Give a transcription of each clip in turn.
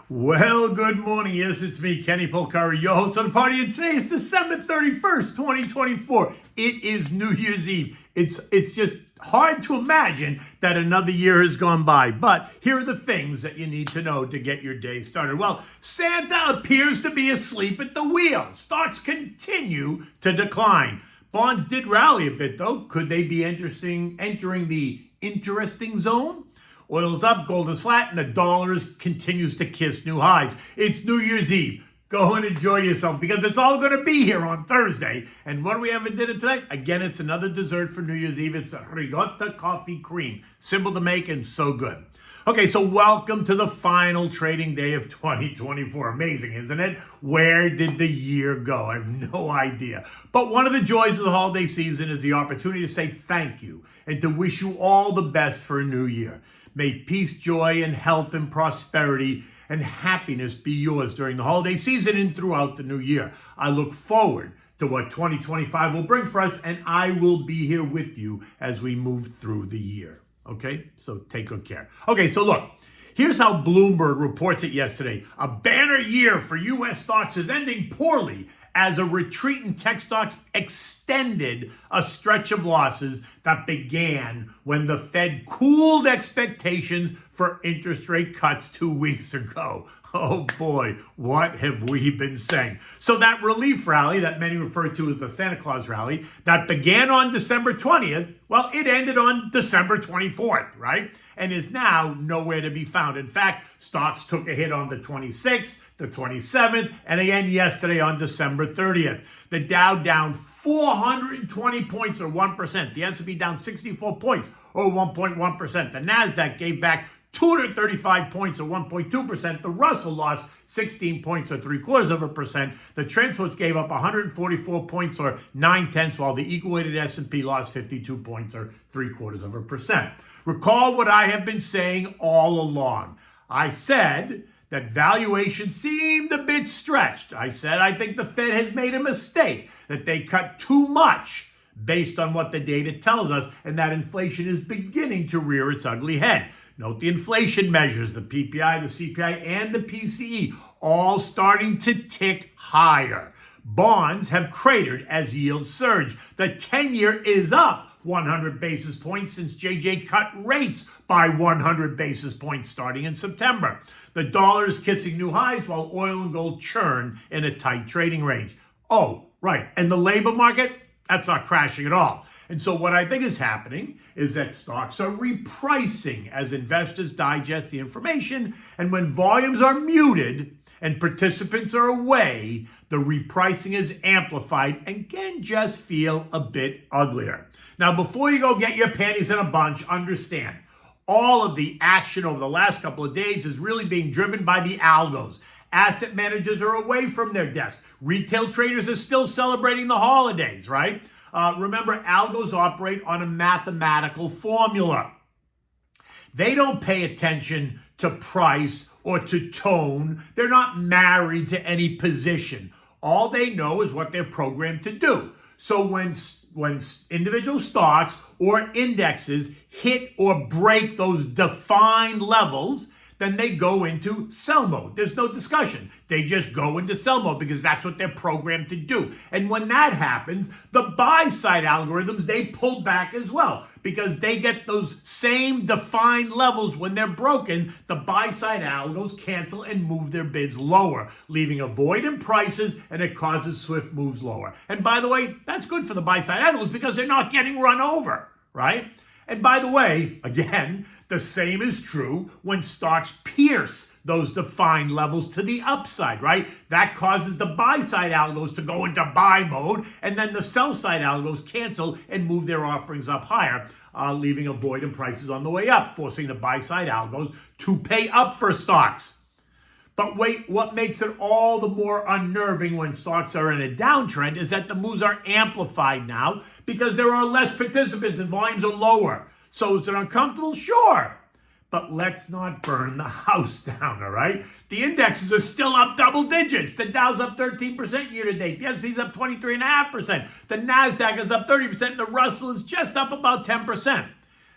Well, good morning. Yes, it's me, Kenny Polcari, your host of the party, and today is December 31st, 2024. It is New Year's Eve. It's just hard to imagine that another year has gone by, but here are the things that you need to know to get your day started. Well, Santa appears to be asleep at the wheel. Stocks continue to decline. Bonds did rally a bit, though. Could they be entering the interesting zone? Oil's up, gold is flat, and the dollar continues to kiss new highs. It's New Year's Eve. Go and enjoy yourself because it's all going to be here on Thursday. And what do we have in dinner tonight? Again, it's another dessert for New Year's Eve. It's a Ricotta coffee cream. Simple to make and so good. Okay, so welcome to the final trading day of 2024. Amazing, isn't it? Where did the year go? I have no idea. But one of the joys of the holiday season is the opportunity to say thank you and to wish you all the best for a new year. May peace, joy, and health and prosperity and happiness be yours during the holiday season and throughout the new year. I look forward to what 2025 will bring for us, and I will be here with you as we move through the year. Okay, so take good care. Okay, so look, here's how Bloomberg reports it yesterday. A banner year for U.S. stocks is ending poorly as a retreat in tech stocks extended a stretch of losses that began when the Fed cooled expectations for interest rate cuts 2 weeks ago. Oh boy, what have we been saying? So that relief rally that many refer to as the Santa Claus rally that began on December 20th, well, it ended on December 24th, right? And is now nowhere to be found. In fact, stocks took a hit on the 26th, the 27th, and again yesterday on December 30th. The Dow down 420 points or 1%. The S&P down 64 points or 1.1%. The NASDAQ gave back 235 points or 1.2%. The Russell lost 16 points or 0.75%. The transports gave up 144 points or 0.9, while the equal-weighted S&P lost 52 points or 0.75%. Recall what I have been saying all along. I said that valuation seemed a bit stretched. I said I think the Fed has made a mistake, that they cut too much based on what the data tells us, and that inflation is beginning to rear its ugly head. Note the inflation measures, the PPI, the CPI, and the PCE, all starting to tick higher. Bonds have cratered as yields surge. The 10-year is up 100 basis points since JJ cut rates by 100 basis points starting in September. The dollar is kissing new highs while oil and gold churn in a tight trading range. Oh, right. And the labor market? That's not crashing at all. And so what I think is happening is that stocks are repricing as investors digest the information. And when volumes are muted and participants are away, the repricing is amplified and can just feel a bit uglier. Now, before you go get your panties in a bunch, understand all of the action over the last couple of days is really being driven by the Algos. Asset managers are away from their desk. Retail traders are still celebrating the holidays, right? Remember, Algos operate on a mathematical formula. They don't pay attention to price or to tone. They're not married to any position. All they know is what they're programmed to do. So when individual stocks or indexes hit or break those defined levels, then they go into sell mode. There's no discussion. They just go into sell mode because that's what they're programmed to do. And when that happens, the buy side algorithms, they pull back as well because they get those same defined levels when they're broken. The buy side algos cancel and move their bids lower, leaving a void in prices, and it causes swift moves lower. And by the way, that's good for the buy side algos because they're not getting run over, right? And by the way, again, the same is true when stocks pierce those defined levels to the upside, right? That causes the buy side algos to go into buy mode, and then the sell side algos cancel and move their offerings up higher, leaving a void in prices on the way up, forcing the buy side algos to pay up for stocks. But wait, what makes it all the more unnerving when stocks are in a downtrend is that the moves are amplified now because there are less participants and volumes are lower. So is it uncomfortable? Sure. But let's not burn the house down, all right? The indexes are still up double digits. The Dow's up 13% year to date. The S&P's up 23.5%. The NASDAQ is up 30%. The Russell is just up about 10%.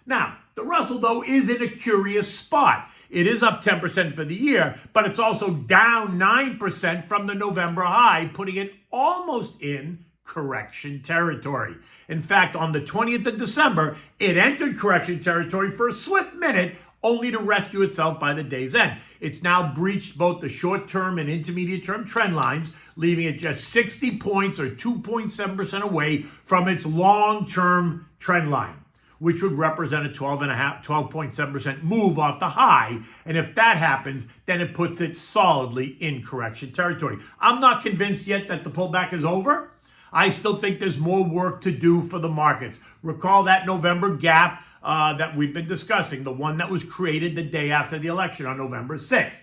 Now, The Russell, though, is in a curious spot. It is up 10% for the year, but it's also down 9% from the November high, putting it almost in correction territory. In fact, on the 20th of December, it entered correction territory for a swift minute, only to rescue itself by the day's end. It's now breached both the short-term and intermediate-term trend lines, leaving it just 60 points or 2.7% away from its long-term trend line, which would represent a 12.7% move off the high. And if that happens, then it puts it solidly in correction territory. I'm not convinced yet that the pullback is over. I still think there's more work to do for the markets. Recall that November gap that we've been discussing, the one that was created the day after the election on November 6th.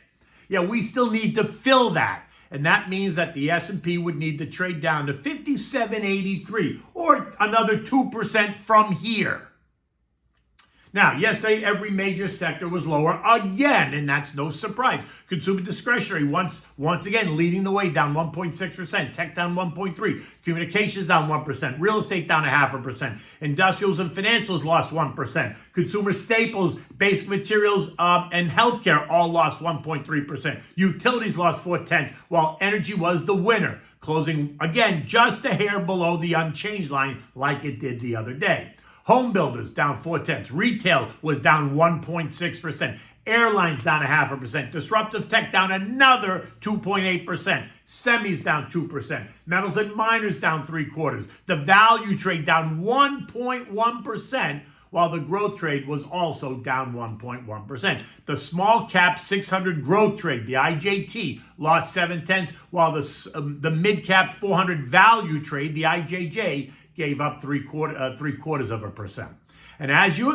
Yeah, we still need to fill that. And that means that the S&P would need to trade down to 57.83 or another 2% from here. Now, yesterday, every major sector was lower again, and that's no surprise. Consumer discretionary once again leading the way, down 1.6%. Tech down 1.3%. Communications down 1%. Real estate down 0.5%. Industrials and financials lost 1%. Consumer staples, basic materials, and healthcare all lost 1.3%. Utilities lost 0.4%, while energy was the winner, closing again just a hair below the unchanged line like it did the other day. Home builders down 0.4%. Retail was down 1.6%. Airlines down 0.5%. Disruptive tech down another 2.8%. Semis down 2%. Metals and miners down 0.75%. The value trade down 1.1%, while the growth trade was also down 1.1%. The small cap 600 growth trade, the IJT, lost 0.7%, while the mid cap 400 value trade, the IJJ, gave up 0.75%. And as you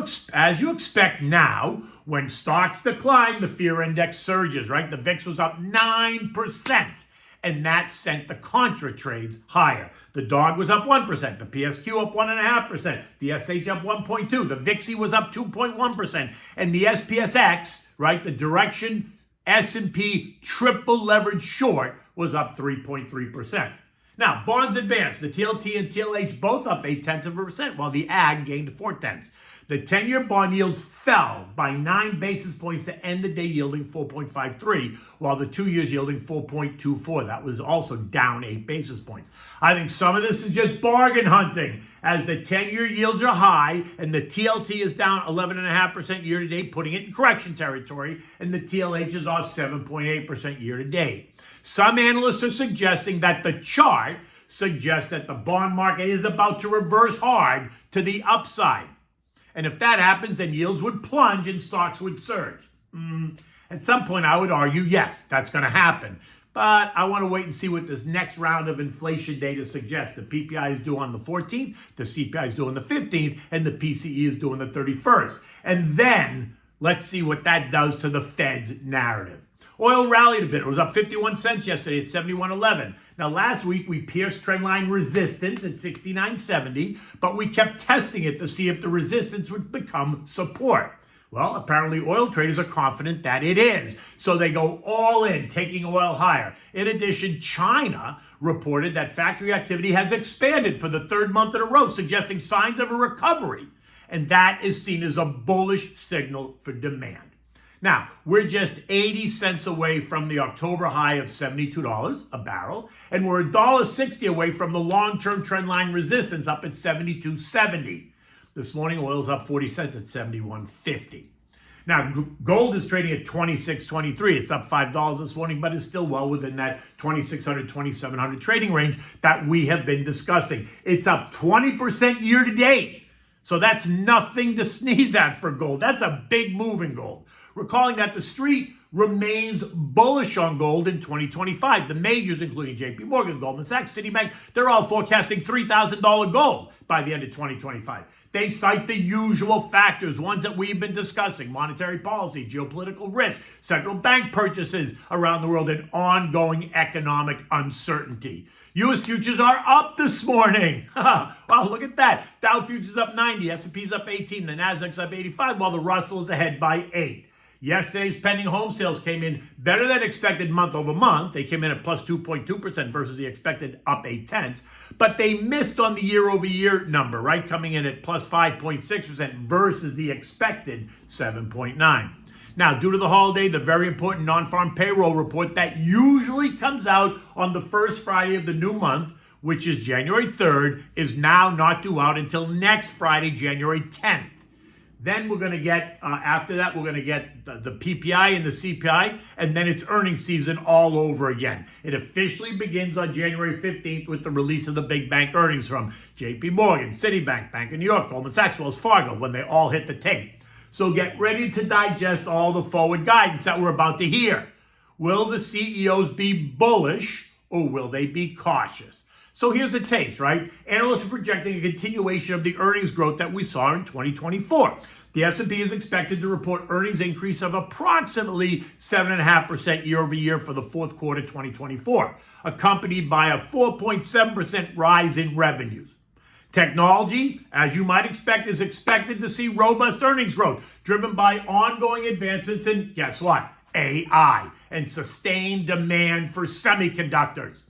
expect now, when stocks decline, the fear index surges, right? The VIX was up 9%, and that sent the contra trades higher. The dog was up 1%, the PSQ up 1.5%, the SH up 1.2%, the VIXY was up 2.1%, and the SPSX, right, the direction S&P triple leverage short, was up 3.3%. Now, bonds advanced. The TLT and TLH both up 0.8%, while the AG gained 0.4. The 10-year bond yields fell by 9 basis points to end the day yielding 4.53, while the 2 years yielding 4.24. That was also down 8 basis points. I think some of this is just bargain hunting, as the 10-year yields are high and the TLT is down 11.5% year to date, putting it in correction territory, and the TLH is off 7.8% year to date. Some analysts are suggesting that the chart suggests that the bond market is about to reverse hard to the upside. And if that happens, then yields would plunge and stocks would surge. At some point, I would argue, yes, that's going to happen. But I want to wait and see what this next round of inflation data suggests. The PPI is due on the 14th, the CPI is due on the 15th, and the PCE is due on the 31st. And then let's see what that does to the Fed's narrative. Oil rallied a bit. It was up 51 cents yesterday at 71.11. Now, last week, we pierced trendline resistance at 69.70, but we kept testing it to see if the resistance would become support. Well, apparently oil traders are confident that it is, so they go all in, taking oil higher. In addition, China reported that factory activity has expanded for the third month in a row, suggesting signs of a recovery, and that is seen as a bullish signal for demand. Now, we're just 80 cents away from the October high of $72 a barrel, and we're $1.60 away from the long-term trendline resistance up at $72.70. This morning, oil's up 40 cents at $71.50. Now, gold is trading at $26.23. It's up $5 this morning, but is still well within that $2,600, $2,700 trading range that we have been discussing. It's up 20% year to date. So that's nothing to sneeze at for gold. That's a big move in gold. Recalling that the street remains bullish on gold in 2025. The majors, including JP Morgan, Goldman Sachs, Citibank, they're all forecasting $3,000 gold by the end of 2025. They cite the usual factors, ones that we've been discussing: monetary policy, geopolitical risk, central bank purchases around the world, and ongoing economic uncertainty. U.S. futures are up this morning. Wow, look at that. Dow futures up 90, S&P's up 18, the Nasdaq's up 85, while the Russell is ahead by 8. Yesterday's pending home sales came in better than expected month over month. They came in at plus 2.2% versus the expected up 0.8. But they missed on the year over year number, right? Coming in at plus 5.6% versus the expected 7.9%. Now, due to the holiday, the very important non-farm payroll report that usually comes out on the first Friday of the new month, which is January 3rd, is now not due out until next Friday, January 10th. Then we're going to get, after that, we're going to get the PPI and the CPI, and then it's earnings season all over again. It officially begins on January 15th with the release of the big bank earnings from JP Morgan, Citibank, Bank of New York, Goldman Sachs, Wells Fargo, when they all hit the tape. So get ready to digest all the forward guidance that we're about to hear. Will the CEOs be bullish or will they be cautious? So here's a taste, right? Analysts are projecting a continuation of the earnings growth that we saw in 2024. The S&P is expected to report earnings increase of approximately 7.5% year over year for the fourth quarter 2024, accompanied by a 4.7% rise in revenues. Technology, as you might expect, is expected to see robust earnings growth, driven by ongoing advancements in, guess what, AI, and sustained demand for semiconductors.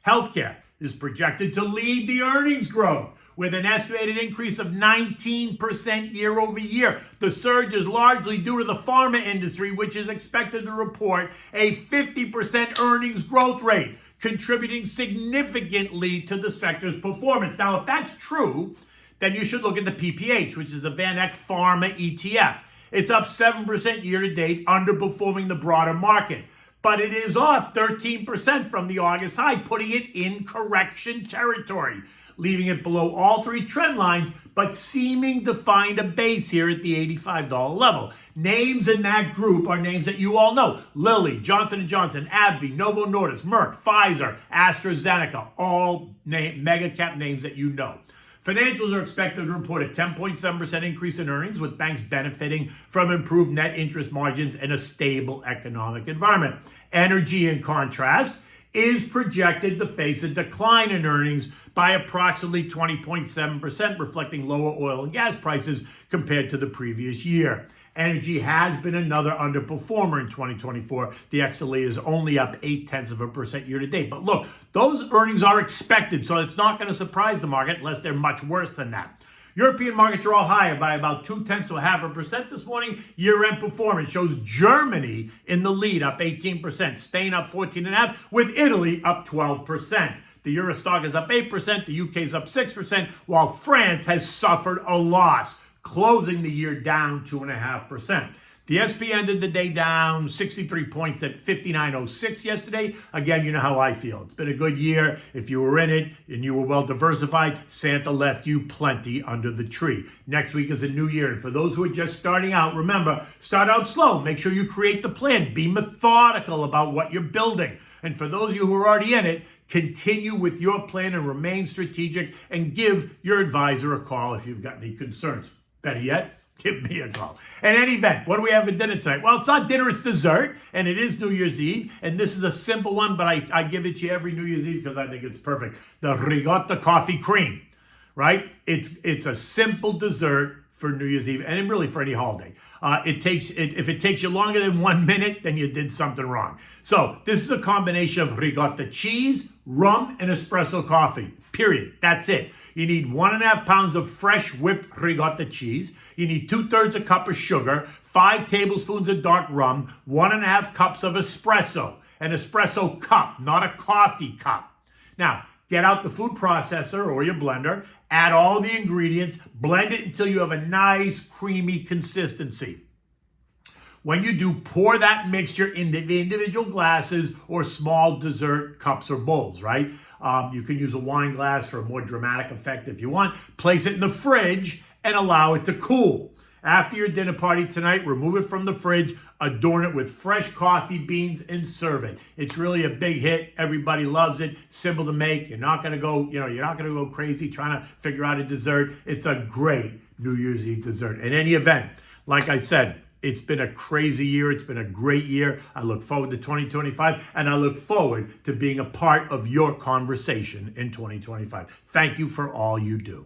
Healthcare is projected to lead the earnings growth, with an estimated increase of 19% year over year. The surge is largely due to the pharma industry, which is expected to report a 50% earnings growth rate, contributing significantly to the sector's performance. Now, if that's true, then you should look at the PPH, which is the VanEck Pharma ETF. It's up 7% year to date, underperforming the broader market. But it is off 13% from the August high, putting it in correction territory, leaving it below all three trend lines, but seeming to find a base here at the $85 level. Names in that group are names that you all know. Lilly, Johnson & Johnson, AbbVie, Novo Nordisk, Merck, Pfizer, AstraZeneca, all mega cap names that you know. Financials are expected to report a 10.7% increase in earnings, with banks benefiting from improved net interest margins and a stable economic environment. Energy, in contrast, is projected to face a decline in earnings by approximately 20.7%, reflecting lower oil and gas prices compared to the previous year. Energy has been another underperformer in 2024. The XLE is only up 0.8% year to date. But look, those earnings are expected, so it's not going to surprise the market unless they're much worse than that. European markets are all higher by about 0.2 to 0.5% this morning. Year-end performance shows Germany in the lead, up 18%. Spain up 14.5%, with Italy up 12%. The Euro stock is up 8%. The UK is up 6%, while France has suffered a loss, closing the year down 2.5%. The SP ended the day down 63 points at 59.06 yesterday. Again, you know how I feel. It's been a good year. If you were in it and you were well diversified, Santa left you plenty under the tree. Next week is a new year. And for those who are just starting out, remember, start out slow. Make sure you create the plan. Be methodical about what you're building. And for those of you who are already in it, continue with your plan and remain strategic, and give your advisor a call if you've got any concerns. Better yet, give me a call. In any event, what do we have for dinner tonight? Well, it's not dinner, it's dessert, and it is New Year's Eve. And this is a simple one, but I give it to you every New Year's Eve because I think it's perfect. The Ricotta coffee cream, right? It's a simple dessert for New Year's Eve, and really for any holiday. If it takes you longer than 1 minute, then you did something wrong. So this is a combination of ricotta cheese, rum, and espresso coffee. Period. That's it. You need 1.5 pounds of fresh whipped ricotta cheese. You need 2/3 a cup of sugar, 5 tablespoons of dark rum, 1.5 cups of espresso. An espresso cup, not a coffee cup. Now, get out the food processor or your blender, add all the ingredients, blend it until you have a nice creamy consistency. When you do, pour that mixture into the individual glasses or small dessert cups or bowls, right? You can use a wine glass for a more dramatic effect if you want. Place it in the fridge and allow it to cool. After your dinner party tonight, remove it from the fridge, adorn it with fresh coffee beans, and serve it. It's really a big hit. Everybody loves it. Simple to make. You're not gonna go crazy trying to figure out a dessert. It's a great New Year's Eve dessert. In any event, like I said, it's been a crazy year. It's been a great year. I look forward to 2025, and I look forward to being a part of your conversation in 2025. Thank you for all you do.